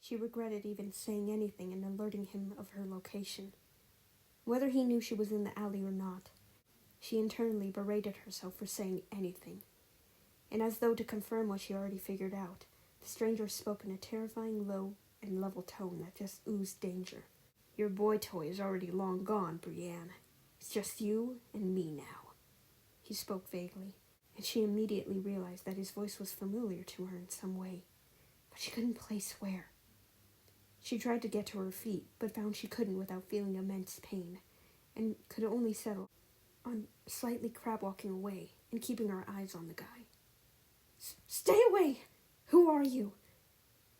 She regretted even saying anything and alerting him of her location. Whether he knew she was in the alley or not, she internally berated herself for saying anything. And as though to confirm what she already figured out, the stranger spoke in a terrifying low and level tone that just oozed danger. "Your boy toy is already long gone, Brienne. It's just you and me now." He spoke vaguely, and she immediately realized that his voice was familiar to her in some way, but she couldn't place where. She tried to get to her feet, but found she couldn't without feeling immense pain, and could only settle on slightly crab-walking away and keeping her eyes on the guy. "Stay away! Who are you?"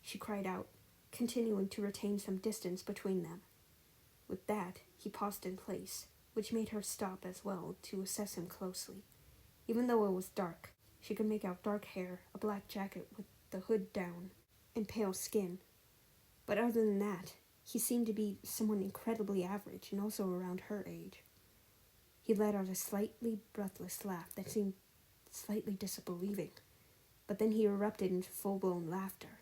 she cried out, continuing to retain some distance between them. With that, he paused in place, which made her stop as well to assess him closely. Even though it was dark, she could make out dark hair, a black jacket with the hood down, and pale skin. But other than that, he seemed to be someone incredibly average and also around her age. He let out a slightly breathless laugh that seemed slightly disbelieving, but then he erupted into full-blown laughter.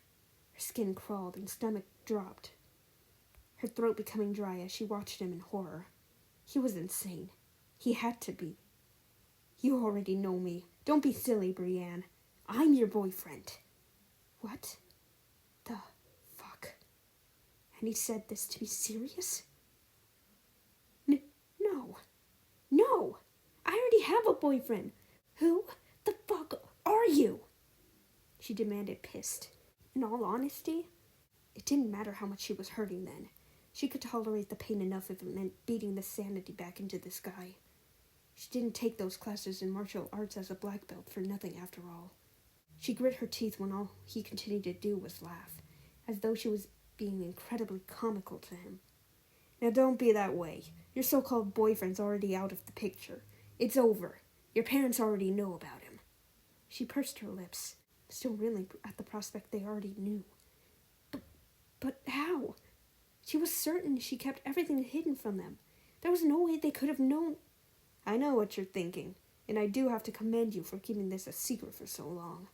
Her skin crawled and stomach dropped, her throat becoming dry as she watched him in horror. He was insane. He had to be. "You already know me. Don't be silly, Brienne. I'm your boyfriend." "What the fuck? And he said this to be serious?" No. I already have a boyfriend. Who the fuck are you?" she demanded, pissed. In all honesty, it didn't matter how much she was hurting then. She could tolerate the pain enough if it meant beating the sanity back into this guy. She didn't take those classes in martial arts as a black belt for nothing after all. She grit her teeth when all he continued to do was laugh, as though she was being incredibly comical to him. "Now don't be that way. Your so-called boyfriend's already out of the picture. It's over. Your parents already know about him." She pursed her lips, still reeling at the prospect they already knew. But how? She was certain she kept everything hidden from them. There was no way they could have known. "I know what you're thinking, and I do have to commend you for keeping this a secret for so long.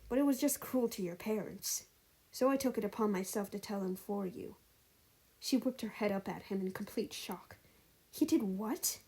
But it was just cruel to your parents, so I took it upon myself to tell them for you." She whipped her head up at him in complete shock. "He did what?"